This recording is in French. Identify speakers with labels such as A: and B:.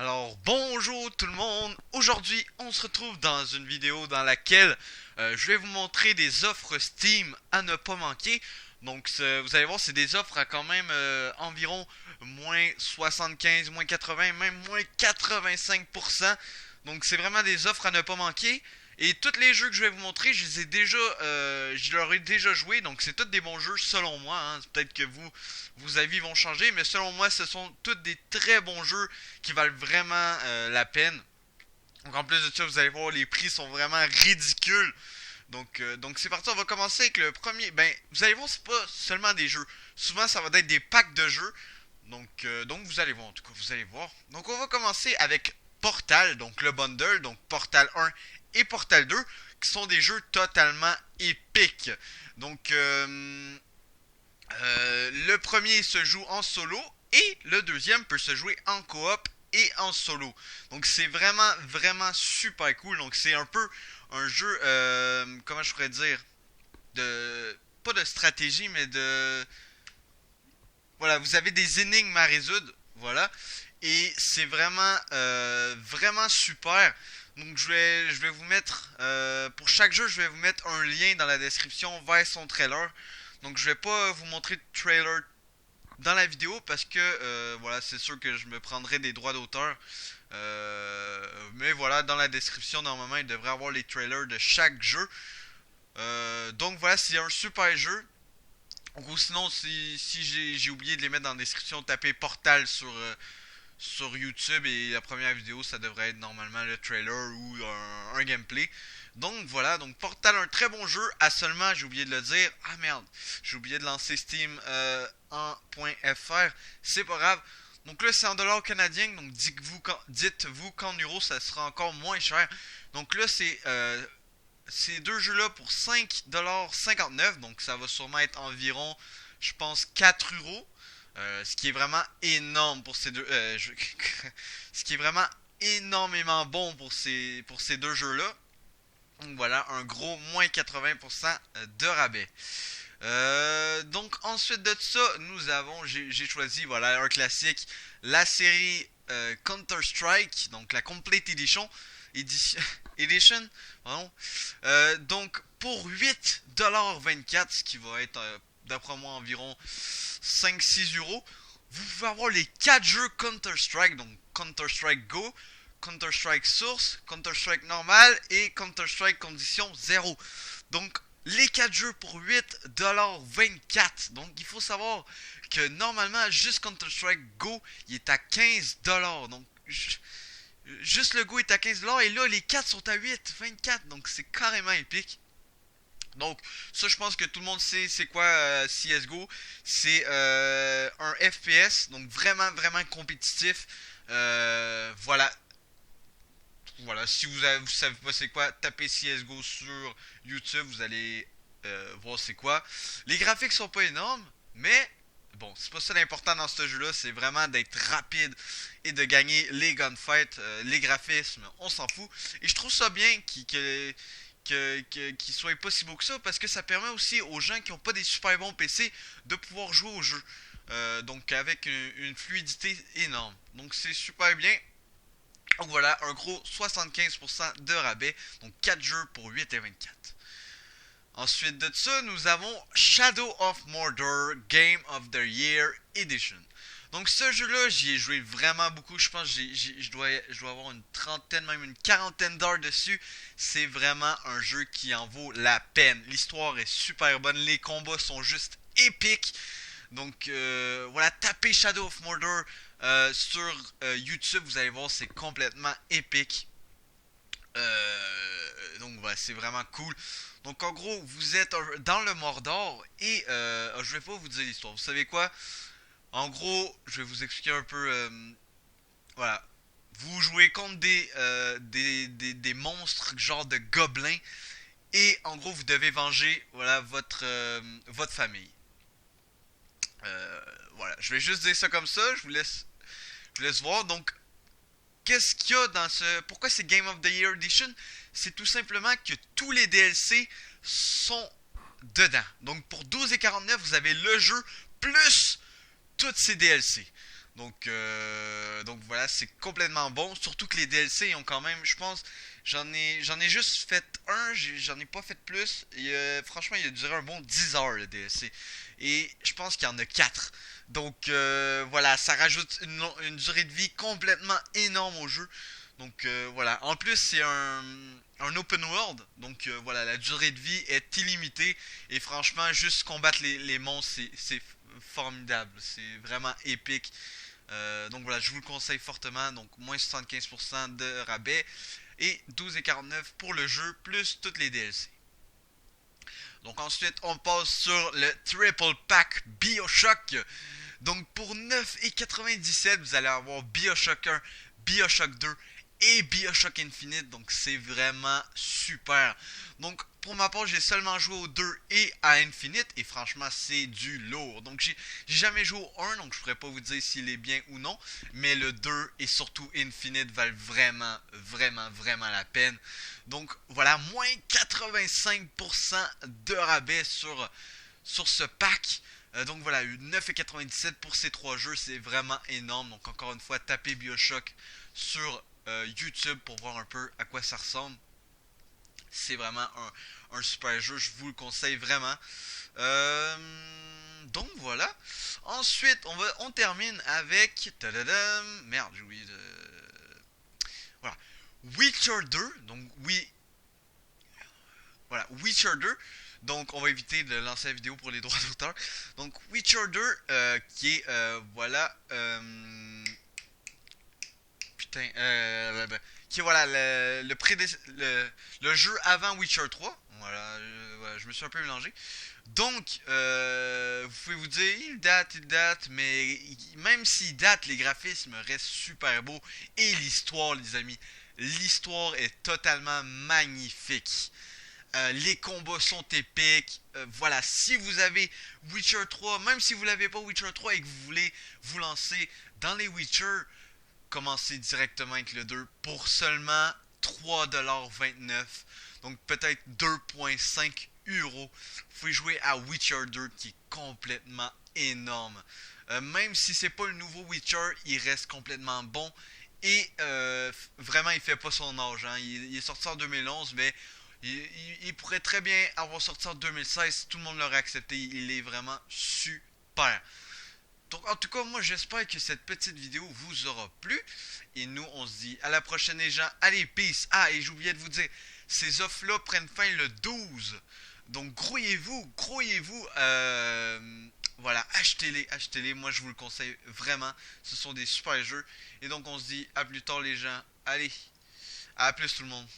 A: Alors bonjour tout le monde, aujourd'hui on se retrouve dans une vidéo dans laquelle je vais vous montrer des offres Steam à ne pas manquer. Donc vous allez voir, c'est des offres à quand même environ moins 75, moins 80, même moins 85%. Donc c'est vraiment des offres à ne pas manquer. Et tous les jeux que je vais vous montrer, je les ai déjà, je leur ai déjà joué, donc c'est tous des bons jeux selon moi, hein. Peut-être que vos avis vont changer, mais selon moi, ce sont tous des très bons jeux qui valent vraiment la peine. Donc en plus de ça, vous allez voir, les prix sont vraiment ridicules. Donc c'est parti, on va commencer avec le premier. Ben, vous allez voir, c'est pas seulement des jeux. Souvent, ça va être des packs de jeux. Donc vous allez voir, en tout cas, vous allez voir. Donc on va commencer avec Portal, donc le bundle, donc Portal 1 et Portal 2, qui sont des jeux totalement épiques. Donc le premier se joue en solo et le deuxième peut se jouer en coop et en solo. Donc c'est vraiment vraiment super cool. Donc c'est un peu un jeu, comment je pourrais dire, de pas de stratégie mais de voilà, vous avez des énigmes à résoudre, voilà, et c'est vraiment vraiment super. Donc je vais vous mettre pour chaque jeu, je vais vous mettre un lien dans la description vers son trailer. Donc je vais pas vous montrer de trailer dans la vidéo parce que voilà, c'est sûr que je me prendrai des droits d'auteur. Mais voilà, dans la description normalement il devrait avoir les trailers de chaque jeu. Donc voilà, c'est un super jeu. Ou sinon, si j'ai oublié de les mettre dans la description, tapez Portal sur YouTube et la première vidéo, ça devrait être normalement le trailer ou un gameplay. Donc voilà, donc Portal, un très bon jeu, à seulement, j'ai oublié de le dire, ah merde, j'ai oublié de lancer Steam en .fr, c'est pas grave. Donc là, c'est en dollars canadiens, donc dites-vous qu'en euros, ça sera encore moins cher. Donc là, c'est ces deux jeux-là pour 5,59$. Donc ça va sûrement être environ, je pense, 4 euros. Ce qui est vraiment énorme pour ces deux. Ce qui est vraiment énormément bon pour ces deux jeux-là. Donc voilà, un gros moins 80% de rabais. Donc ensuite de ça, nous avons, j'ai choisi, voilà, un classique, la série Counter-Strike, donc la Complete Edition. Edition, Edition pardon. Donc pour 8,24$, ce qui va être d'après moi environ 5-6 euros, vous pouvez avoir les 4 jeux Counter-Strike, donc Counter-Strike Go, Counter-Strike Source, Counter-Strike normal et Counter-Strike Condition 0. Donc les 4 jeux pour 8,24$. Donc il faut savoir que normalement juste Counter-Strike Go il est à 15$. Donc juste le Go est à 15$ et là les 4 sont à 8,24$. Donc c'est carrément épique. Donc ça je pense que tout le monde sait c'est quoi CSGO. C'est un FPS, donc vraiment vraiment compétitif. Voilà. Voilà, si vous savez pas c'est quoi, tapez CSGO sur YouTube, vous allez voir c'est quoi. Les graphiques sont pas énormes, mais bon, c'est pas ça l'important dans ce jeu-là, c'est vraiment d'être rapide et de gagner les gunfights, les graphismes, on s'en fout. Et je trouve ça bien qu'il soit pas si beau que ça parce que ça permet aussi aux gens qui ont pas des super bons PC de pouvoir jouer au jeu. Donc avec une fluidité énorme. Donc c'est super bien. Donc voilà, un gros 75% de rabais. Donc 4 jeux pour 8,24$. Ensuite de ça, nous avons Shadow of Mordor Game of the Year Edition. Donc ce jeu-là, j'y ai joué vraiment beaucoup. Je pense que je dois avoir une trentaine, même une quarantaine d'heures dessus. C'est vraiment un jeu qui en vaut la peine. L'histoire est super bonne. Les combats sont juste épiques. Donc voilà, tapez Shadow of Mordor sur YouTube. Vous allez voir, c'est complètement épique. Donc voilà, c'est vraiment cool. Donc en gros, vous êtes dans le Mordor et je vais pas vous dire l'histoire. Vous savez quoi? En gros, je vais vous expliquer un peu. Voilà, vous jouez contre des monstres genre de gobelins et en gros vous devez venger voilà votre famille. Voilà, je vais juste dire ça comme ça. Je vous laisse voir. Donc qu'est-ce qu'il y a dans ce... Pourquoi c'est Game of the Year Edition? C'est tout simplement que tous les DLC sont dedans. Donc pour 12,49$, vous avez le jeu plus toutes ces DLC. Donc voilà, c'est complètement bon. Surtout que les DLC ont quand même, je pense, j'en ai juste fait un, j'en ai pas fait plus. Et franchement, il a duré un bon 10 heures le DLC. Et je pense qu'il y en a 4. Donc voilà, ça rajoute une durée de vie complètement énorme au jeu. Donc voilà, en plus c'est un open world, donc voilà, la durée de vie est illimitée et franchement, juste combattre les monstres, c'est formidable, c'est vraiment épique. Donc voilà, je vous le conseille fortement, donc moins 75% de rabais et 12,49$ pour le jeu, plus toutes les DLC. Donc ensuite, on passe sur le Triple Pack BioShock. Donc pour 9,97$, vous allez avoir BioShock 1, BioShock 2 et BioShock Infinite. Donc c'est vraiment super. Donc pour ma part, j'ai seulement joué au 2 et à Infinite. Et franchement, c'est du lourd. Donc j'ai jamais joué au 1, donc je pourrais pas vous dire s'il est bien ou non. Mais le 2 et surtout Infinite valent vraiment, vraiment, vraiment la peine. Donc voilà, moins 85% de rabais sur ce pack. Donc voilà, 9,97$ pour ces trois jeux, c'est vraiment énorme. Donc encore une fois, tapez BioShock sur YouTube pour voir un peu à quoi ça ressemble. C'est vraiment un super jeu, je vous le conseille vraiment. Donc voilà. Ensuite, on termine avec... Tadadam, merde, j'ai oublié de... Voilà. Witcher 2. Donc oui, voilà, Witcher 2. Donc, on va éviter de lancer la vidéo pour les droits d'auteur. Donc, Witcher 2, qui est, voilà, putain, qui est, voilà, le jeu avant Witcher 3. Voilà, voilà, je me suis un peu mélangé. Donc, vous pouvez vous dire, il date, mais même s'il date, les graphismes restent super beaux. Et l'histoire, les amis, l'histoire est totalement magnifique. Les combats sont épiques. Voilà, si vous avez Witcher 3, même si vous l'avez pas Witcher 3 et que vous voulez vous lancer dans les Witcher, commencez directement avec le 2 pour seulement 3,29$. Donc peut-être 2,5€. Vous pouvez jouer à Witcher 2 qui est complètement énorme. Même si c'est pas le nouveau Witcher, il reste complètement bon. Et vraiment, il fait pas son âge. Hein. Il est sorti en 2011, mais il pourrait très bien avoir sorti en 2016. Tout le monde l'aurait accepté. Il est vraiment super. Donc en tout cas, moi j'espère que cette petite vidéo vous aura plu. Et nous, on se dit à la prochaine les gens. Allez, peace. Ah, et j'oubliais de vous dire, ces offres-là prennent fin le 12. Donc grouillez-vous, grouillez-vous. Voilà, achetez-les, achetez-les. Moi je vous le conseille vraiment. Ce sont des super jeux. Et donc on se dit à plus tard les gens. Allez, à plus tout le monde.